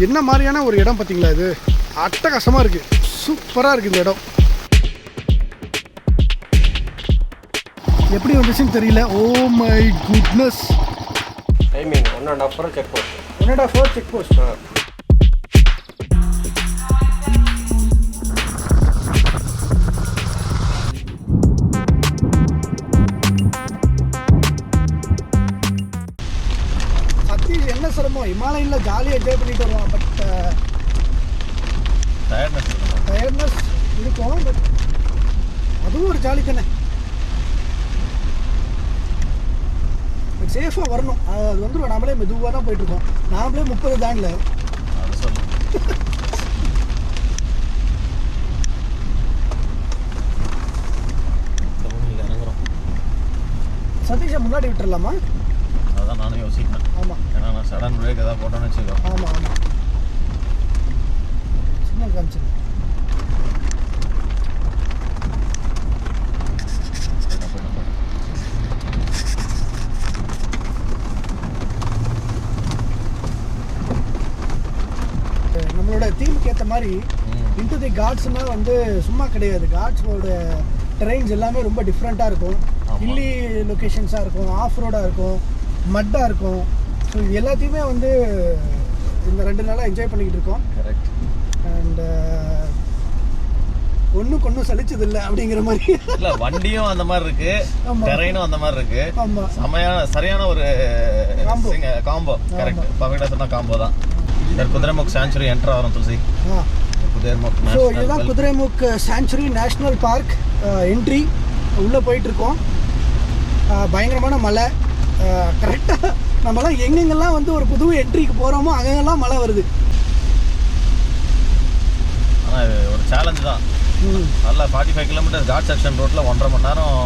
என்ன மாதிரியான ஒரு இடம் பார்த்தீங்களா? இது அட்டகாசமாக இருக்குது, சூப்பராக இருக்குது இந்த இடம். எப்படி வந்துச்சுன்னு தெரியல. Oh my goodness. I mean 1.5 hour check post. 1.5 hour check post. Satish என்ன சிரமம், ஹிமாலயனில் ஜாலியாக என்ஜாய் பண்ணிட்டு வருவான். பட் டயர்ட்னஸ் இருக்கும். பட் அதுவும் ஒரு ஜாலி தானே. சேஃபாக வரணும். அது வந்துடும். நாமளே மெதுவாக தான் போயிட்டுருக்கோம். நாமளே 30 தாண்டல. சதீஷை முன்னாடி விட்டுறலாமா? அதான் நானும் யோசிக்கிறேன். ஆமாம், ஏன்னா நான் சடன் பிரேக் ஏதாவது போட்டோன்னு வச்சுக்கோ. ஆமாம் ஆமாம், சின்ன காமிச்சிருக்கேன். நம்மளோட தீமுக்கு ஏற்ற மாதிரி இன்டு தி காட்ஸ்னால் வந்து சும்மா கிடையாது. காட்ஸோட டெரெயின்ஸ் எல்லாமே ரொம்ப டிஃப்ரெண்ட்டாக இருக்கும். ஹில்லி லொக்கேஷன்ஸாக இருக்கும், ஆஃப் ரோடாக இருக்கும், மட்டாக இருக்கும். ஸோ இது எல்லாத்தையுமே வந்து இந்த 2 நாளாக என்ஜாய் பண்ணிக்கிட்டு இருக்கோம். கரெக்ட். அண்ட் ஒன்றும் சலிச்சது இல்லை அப்படிங்கிற மாதிரி. இல்லை, வண்டியும் அந்த மாதிரி இருக்கு, டெரெயினும் அந்த மாதிரி இருக்கு. ஆமாம், செமையான சரியான ஒரு காம்போ. கரெக்ட், பர்ஃபெக்டாக சொன்னால் காம்போ தான். குதிரமுக் சான்ச்சுரி என்ட்ரு ஆகிறோம் துளசி. ஸோ இதுதான் குதிரமுக் சான்ச்சுரி நேஷ்னல் பார்க் என்ட்ரி. உள்ளே போயிட்டுருக்கோம். பயங்கரமான மலை. கரெக்டாக நம்மலாம் எங்கெங்கெல்லாம் வந்து ஒரு புது என்ட்ரிக்கு போகிறோமோ அங்கெல்லாம் மழை வருது. ஆனால் ஒரு சேலஞ்சு தான். நல்லா 45 கிலோமீட்டர் காட் செக்ஷன் ரோட்டில் 1.5 மணி நேரம்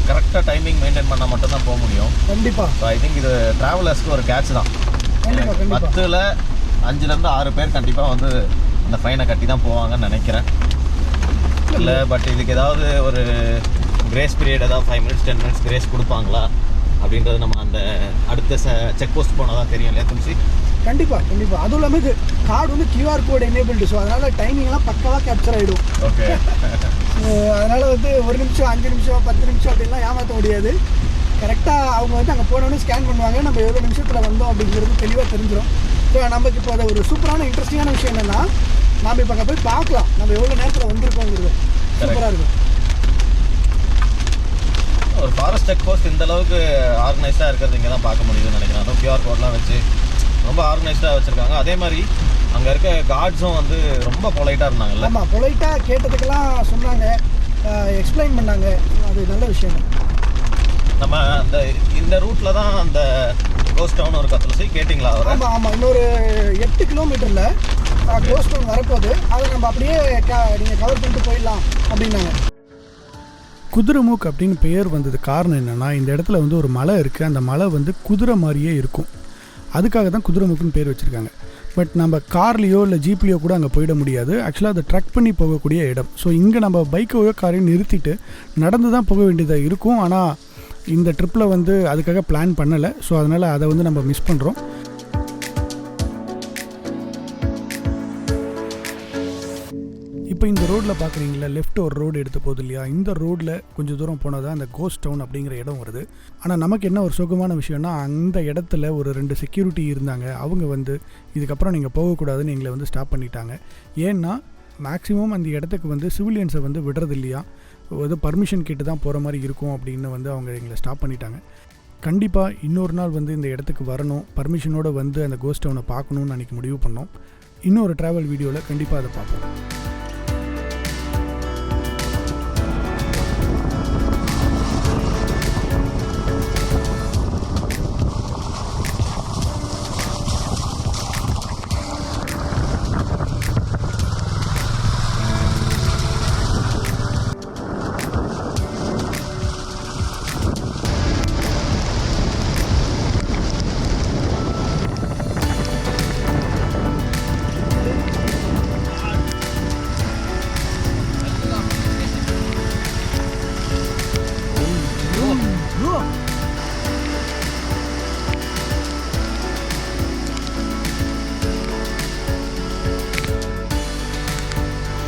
கரெக்டாக டைமிங் மெயின்டைன் பண்ணால் மட்டும்தான் போக முடியும். கண்டிப்பாக. ஸோ ஐ திங்க் இது ட்ராவலர்ஸ்க்கு ஒரு கேட்ச் தான். 10ல் 5லேருந்து 6 பேர் கண்டிப்பாக வந்து அந்த ஃபைனை கட்டி தான் போவாங்கன்னு நினைக்கிறேன். இல்லை, பட் இதுக்கு ஏதாவது ஒரு கிரேஸ் பீரியட், ஏதாவது 5 minutes 10 minutes கிரேஸ் கொடுப்பாங்களா அப்படின்றது நம்ம அந்த அடுத்த செக் போஸ்ட் போனால் தான் தெரியும் இல்லையா துளசி? கண்டிப்பாக. அதுவும் இல்லாமல் இது கார்டு வந்து QR கோட் எனேபிள்டு. ஸோ அதனால் டைமிங்லாம் பக்காவாக கேப்சர் ஆகிடும். ஓகே. அதனால் வந்து 1 நிமிஷம் 5 நிமிஷம் 10 நிமிஷம் அப்படின்லாம் ஏமாற்ற முடியாது. கரெக்டாக அவங்க வந்து அங்கே போனோன்னு ஸ்கேன் பண்ணுவாங்க. நம்ம எவ்வளோ நிமிஷத்தில் வந்தோம் அப்படிங்கிறது தெளிவாக தெரிஞ்சிடும். ஸோ நமக்கு இப்போ அதை ஒரு சூப்பரான இன்ட்ரெஸ்டிங்கான விஷயம் என்னென்னா, நாம் இப்போ அங்கே போய் பார்க்கலாம் நம்ம எவ்வளோ நேரத்தில் வந்திருக்கோங்கிறது. சூப்பராக இருக்கும். ஒரு ஃபாரஸ்ட் செக் போஸ்ட் இந்த அளவுக்கு ஆர்கனைஸ்டாக இருக்கிறது இங்கே தான் பார்க்க முடியுதுன்னு நினைக்கிறேன். அதுவும் QR கோட்லாம் வச்சு ரொம்ப ஆர்கனைஸ்டாக வச்சுருக்காங்க. அதே மாதிரி அங்கே இருக்க கார்ட்ஸும் வந்து ரொம்ப பொலைட்டாக இருந்தாங்கல்ல. ஆமாம், பொலைட்டாக கேட்டதுக்கெல்லாம் சொன்னாங்க, எக்ஸ்பிளைன் பண்ணாங்க. அது நல்ல விஷயம். நம்ம இந்த ரூட்டில் தான் அந்த கோஸ்ட் டவுன் ஒரு கத்துல கேட்டிங்களா அவர்? ஆமாம், இன்னொரு 8 கிலோமீட்டரில் கோஸ்ட் டவுன் வரப்போகுது. அதை நம்ம அப்படியே நீங்கள் கவர் பண்ணிட்டு போயிடலாம் அப்படின்னாங்க. குதிரமுக் அப்படின்னு பெயர் வந்தது காரணம் என்னென்னா, இந்த இடத்துல வந்து ஒரு மலை இருக்குது. அந்த மலை வந்து குதிரை மாதிரியே இருக்கும். அதுக்காக தான் குதிரமுக்குன்னு பேர் வச்சுருக்காங்க. பட் நம்ம கார்லேயோ இல்லை ஜீப்லேயோ கூட அங்கே போயிட முடியாது. ஆக்சுவலாக அதை ட்ரக் பண்ணி போகக்கூடிய இடம். ஸோ இங்கே நம்ம பைக்கையோ காரையும் நிறுத்திட்டு நடந்து தான் போக வேண்டியதாக இருக்கும். ஆனால் இந்த ட்ரிப்பில் வந்து அதுக்காக பிளான் பண்ணலை. ஸோ அதனால் அதை வந்து நம்ம மிஸ் பண்ணுறோம். இப்போ இந்த ரோட்டில் பார்க்குறீங்களா, லெஃப்ட் ஒரு ரோடு எடுத்து போகுது இல்லையா? இந்த ரோட்டில் கொஞ்சம் தூரம் போனால் தான் அந்த கோஸ்ட் டவுன் அப்படிங்கிற இடம் வருது. ஆனால் நமக்கு என்ன ஒரு சுகமான விஷயம்னா, அந்த இடத்துல ஒரு 2 செக்யூரிட்டி இருந்தாங்க. அவங்க வந்து இதுக்கப்புறம் நீங்கள் போகக்கூடாதுன்னு எங்களை வந்து ஸ்டாப் பண்ணிட்டாங்க. ஏன்னா மேக்ஸிமம் அந்த இடத்துக்கு வந்து சிவிலியன்ஸை வந்து விடுறது இல்லையா, ஏதோ பர்மிஷன் கேட்டு தான் போகிற மாதிரி இருக்கும் அப்படின்னு வந்து அவங்க எங்களை ஸ்டாப் பண்ணிட்டாங்க. கண்டிப்பாக இன்னொரு நாள் வந்து இந்த இடத்துக்கு வரணும், பர்மிஷனோடு வந்து அந்த கோஸ்ட் டவுனை பார்க்கணுன்னு அன்றைக்கி முடிவு பண்ணோம். இன்னொரு ட்ராவல் வீடியோவில் கண்டிப்பாக அதை பார்ப்போம்.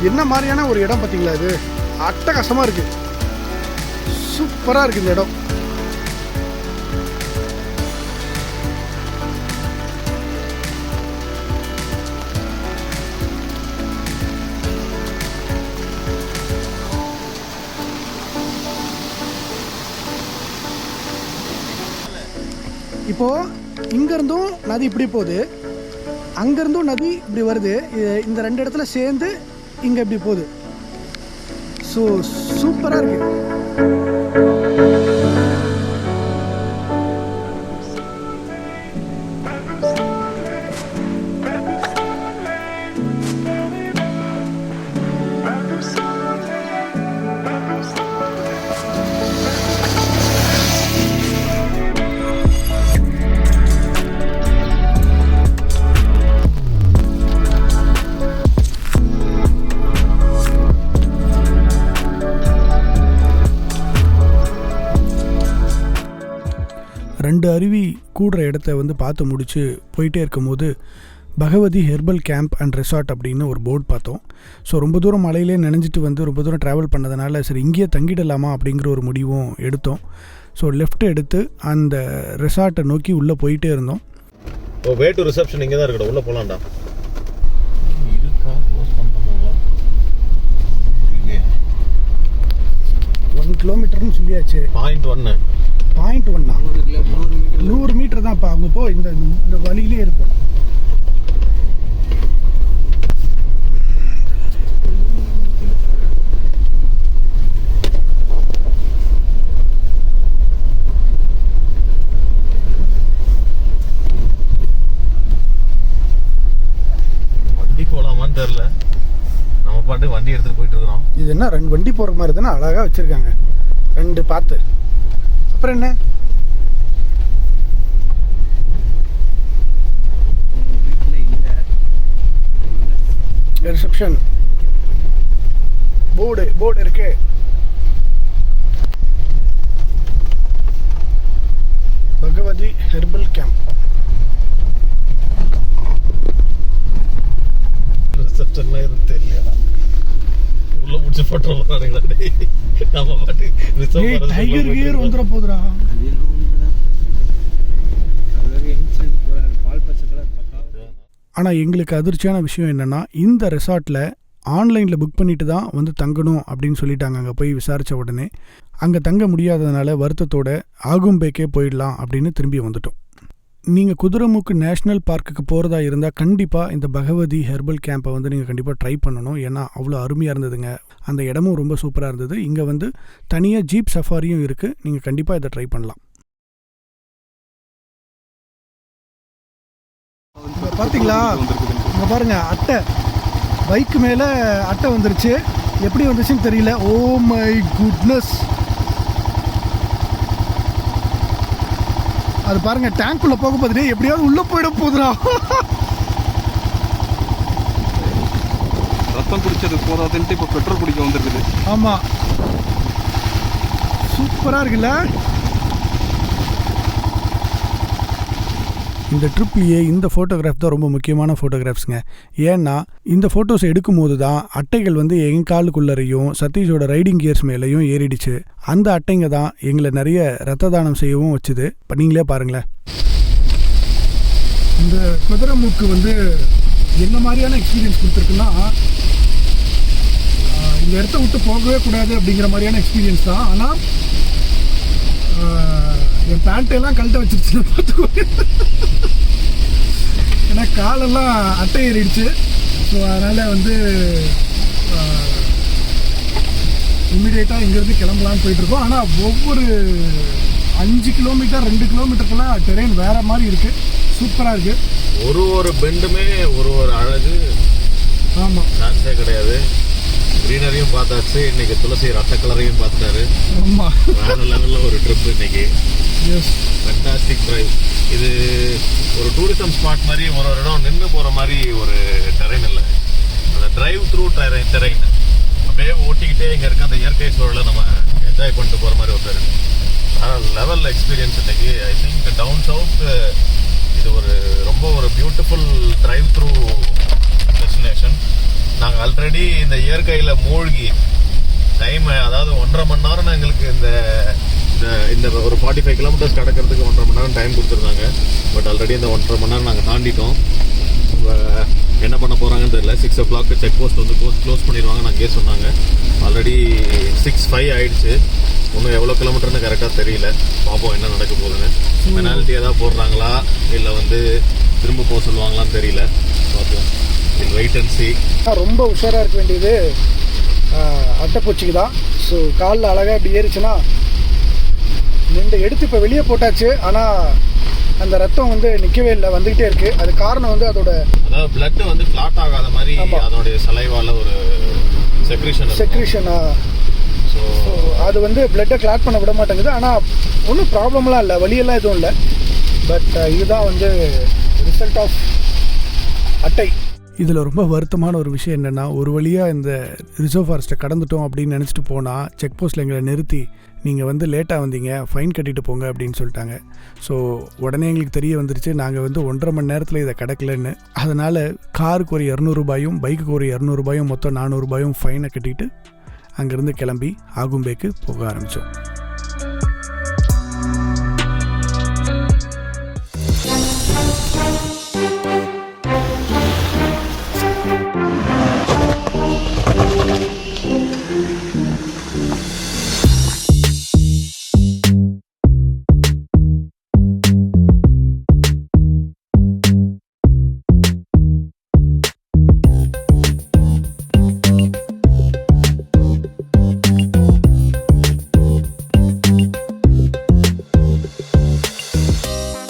என்ன மாதிரியான ஒரு இடம் பார்த்தீங்களா? இது அட்டகாசமாக இருக்குது, சூப்பராக இருக்குது இந்த இடம். இப்போது இங்கேருந்தும் நதி இப்படி போகுது, அங்கேருந்தும் நதி இப்படி வருது. இந்த ரெண்டு இடத்துல சேர்ந்து இங்கே இப்படி போகுது. ஸோ சூப்பராக இருக்குது. ரெண்டு அருவி கூடுற இடத்த வந்து பார்த்து முடித்து போயிட்டே இருக்கும்போது Bhagavathi herbal camp and resort அப்படின்னு ஒரு போர்டு பார்த்தோம். ஸோ ரொம்ப தூரம் மலையிலே நினைஞ்சிட்டு வந்து ரொம்ப தூரம் ட்ராவல் பண்ணதுனால சரி இங்கேயே தங்கிடலாமா அப்படிங்கிற ஒரு முடிவும் எடுத்தோம். ஸோ லெஃப்ட் எடுத்து அந்த ரெசார்ட்டை நோக்கி உள்ளே போயிட்டே இருந்தோம். வே டு ரிசப்ஷன் இங்கே தான் இருக்கட்டும், உள்ளே போகலாம்டா. 1 கிலோமீட்டர்னு சொல்லியாச்சு. 0.1 100 மீட்டர் தான். இப்போ அவங்க போ இந்த வழியிலே இருக்கும். வண்டி போகலாமான்னு தெரியல, நம்ம பாட்டு வண்டி எடுத்துகிட்டு போயிட்டு இருக்கிறோம். இது என்ன 2 வண்டி போகிற மாதிரி தானே அழகாக வச்சுருக்காங்க, 2 பார்த்து. அப்புறம் என்ன ரிசப்ஷன் போர்டு இருக்கு. Bhagavathi herbal camp. ரிசப்ஷன்லாம் எதுவும் தெரியல, உள்ள முடிச்சு போட்டோ நம்ம பாட்டு டைகர் கியர் வந்துட போதுடா. ஆனால் எங்களுக்கு அதிர்ச்சியான விஷயம் என்னென்னா, இந்த ரெசார்ட்டில் ஆன்லைனில் புக் பண்ணிட்டு தான் வந்து தங்கணும் அப்படின்னு சொல்லிட்டாங்க. அங்கே போய் விசாரித்த உடனே அங்கே தங்க முடியாததுனால வருத்தத்தோட ஆகும்பேக்கே போயிடலாம் அப்படின்னு திரும்பி வந்துட்டோம். நீங்கள் குதிரமுக்கு நேஷ்னல் பார்க்குக்கு போகிறதா இருந்தால் கண்டிப்பாக இந்த பகவதி ஹெர்பல் கேம்பை வந்து நீங்கள் கண்டிப்பாக ட்ரை பண்ணணும். ஏன்னா அவ்வளோ அருமையாக இருந்ததுங்க, அந்த இடமும் ரொம்ப சூப்பராக இருந்தது. இங்கே வந்து தனியாக ஜீப் சஃபாரியும் இருக்குது, நீங்கள் கண்டிப்பாக இதை ட்ரை பண்ணலாம். பார்த்தீங்களா, இங்கே பாருங்கள் அட்டை, பைக்கு மேலே அட்டை வந்துருச்சு. எப்படி வந்துச்சுன்னு தெரியல. ஓ மை குட்னஸ், அது பாருங்க டேங்க்குள்ள போக போதுனே எப்படியாவது உள்ள போயிட போதுடா. ரத்தம் குடிச்சது போதாதுன்ட்டு இப்போ பெட்ரோல் குடிக்க வந்திருக்குது. ஆமா, சூப்பரா இருக்குல்ல. இந்த ட்ரிப்லேயே இந்த ஃபோட்டோகிராஃப் தான் ரொம்ப முக்கியமான ஃபோட்டோகிராஃப்ஸுங்க. ஏன்னா இந்த ஃபோட்டோஸை எடுக்கும்போது தான் அட்டைகள் வந்து எங்கள் காலுக்குள்ளரையும் சதீஷோட ரைடிங் கியர்ஸ் மேலேயும் ஏறிடுச்சு. அந்த அட்டைங்க தான் எங்களை நிறைய ரத்த தானம் செய்யவும் வச்சுது. இப்போ நீங்களே பாருங்களேன். இந்த குதிரமுக்கு வந்து என்ன மாதிரியான எக்ஸ்பீரியன்ஸ் கொடுத்துருக்குன்னா, இந்த இடத்த விட்டு போகவே கூடாது அப்படிங்கிற மாதிரியான எக்ஸ்பீரியன்ஸ் தான். ஆனால் என் பேண்ட்டெல்லாம் கழட்ட வச்சிருச்சு பார்த்துக்கோங்க. ஏன்னா காலெல்லாம் அட்டை ஏறிடுச்சு. ஸோ அதனால் வந்து இம்மிடியேட்டாக இங்கேருந்து கிளம்பலான்னு போயிட்டுருக்கோம். ஆனால் ஒவ்வொரு 5 கிலோமீட்டர் 2 கிலோமீட்டருக்குலாம் டெரெயின் வேறு மாதிரி இருக்குது, சூப்பராக இருக்குது. ஒரு பெண்டுமே ஒரு அழகு. ஆமாம், சான்ஸே கிடையாது. க்ரீனரியும் பார்த்தாச்சு, இன்னைக்கு துளசி ரத்த கலரையும் பார்த்தாரு. ஆமாம், வேற லெவலில் ஒரு ட்ரிப் இன்னைக்கு. Yes, fantastic drive. இது ஒரு டூரிசம் ஸ்பாட் மாதிரி, ஒரு இடம் நின்று போகிற மாதிரி ஒரு டெரெயின் இல்லை, அந்த டிரைவ் த்ரூ டெரெயின். அப்படியே ஓட்டிக்கிட்டே இங்கே இருக்க அந்த இயற்கை சூழலை நம்ம என்ஜாய் பண்ணிட்டு போகிற மாதிரி ஒரு டெரெயின். ஆனால் லெவல் எக்ஸ்பீரியன்ஸ் இன்னைக்கு. ஐ திங்க் டவுன் சவுத் இது ரொம்ப ஒரு பியூட்டிஃபுல் டிரைவ் த்ரூ டெஸ்டினேஷன். நாங்கள் ஆல்ரெடி இந்த இயற்கையில் மூழ்கி டைம், அதாவது 1.5 மணி நேரம் எங்களுக்கு இந்த ஒரு 45 கிலோமீட்டர்ஸ் கடக்கிறதுக்கு 1.5 மணி நேரம் டைம் கொடுத்துருந்தாங்க. பட் ஆல்ரெடி இந்த 1.5 மணி நேரம் நாங்கள் தாண்டிட்டோம். என்ன பண்ண போகிறாங்கன்னு தெரியல. 6 o'clock செக் போஸ்ட் வந்து க்ளோஸ் பண்ணிடுவாங்கன்னு அங்கேயே சொன்னாங்க. ஆல்ரெடி 6:05 ஆயிடுச்சு. இன்னும் எவ்வளோ கிலோமீட்டர்னு கரெக்டாக தெரியல. பார்ப்போம் என்ன நடக்க போகுதுன்னு. பெனால்ட்டி ஏதாவது போடுறாங்களா இல்லை வந்து திரும்ப போக சொல்லுவாங்களான்னு தெரியல. பார்ப்போம். இல் வெயிட் அண்ட் சீ. ரொம்ப உஷாராக இருக்க வேண்டியது அட்டைப்பூச்சிக்கு தான். ஸோ காலில் அழகாக இப்படி ஏறிச்சுன்னா நின்று எடுத்து இப்போ வெளியே போட்டாச்சு. ஆனால் அந்த ரத்தம் வந்து நிற்கவே இல்லை, வந்துக்கிட்டே இருக்கு. அது காரணம் வந்து அதாவது பிளட் வந்து ஃப்ளாட் ஆகாத மாதிரி அதோடைய சலைவால ஒரு செக்ரீஷனா. ஸோ அது வந்து பிளட்டை கிளாட் பண்ண விட மாட்டேங்குது. ஆனால் ஒன்றும் ப்ராப்ளம்லாம் இல்லை, வலியெல்லாம் எதுவும் இல்லை. பட் இதுதான் வந்து ரிசல்ட் ஆஃப் அட்டை. இதில் ரொம்ப வருத்தமான ஒரு விஷயம் என்னென்னா, ஒரு வழியாக இந்த ரிசர்வ் ஃபாரஸ்ட்டை கடந்துட்டோம் அப்படின்னு நினச்சிட்டு போனால் செக் போஸ்ட்டில் எங்களை நிறுத்தி நீங்கள் வந்து லேட்டாக வந்தீங்க, ஃபைன் கட்டிட்டு போங்க அப்படின்னு சொல்லிட்டாங்க. ஸோ உடனே எங்களுக்கு தெரிய வந்துருச்சு நாங்கள் வந்து 1.5 மணி நேரத்தில் இதை கிடக்கலன்னு. அதனால் காருக்கு ஒரு 200 ரூபாயும் பைக்குக்கு ஒரு 200 ரூபாயும் மொத்தம் 400 ரூபாயும் ஃபைனை கட்டிட்டு அங்கேருந்து கிளம்பி ஆகும்பேக்கு போக ஆரம்பித்தோம்.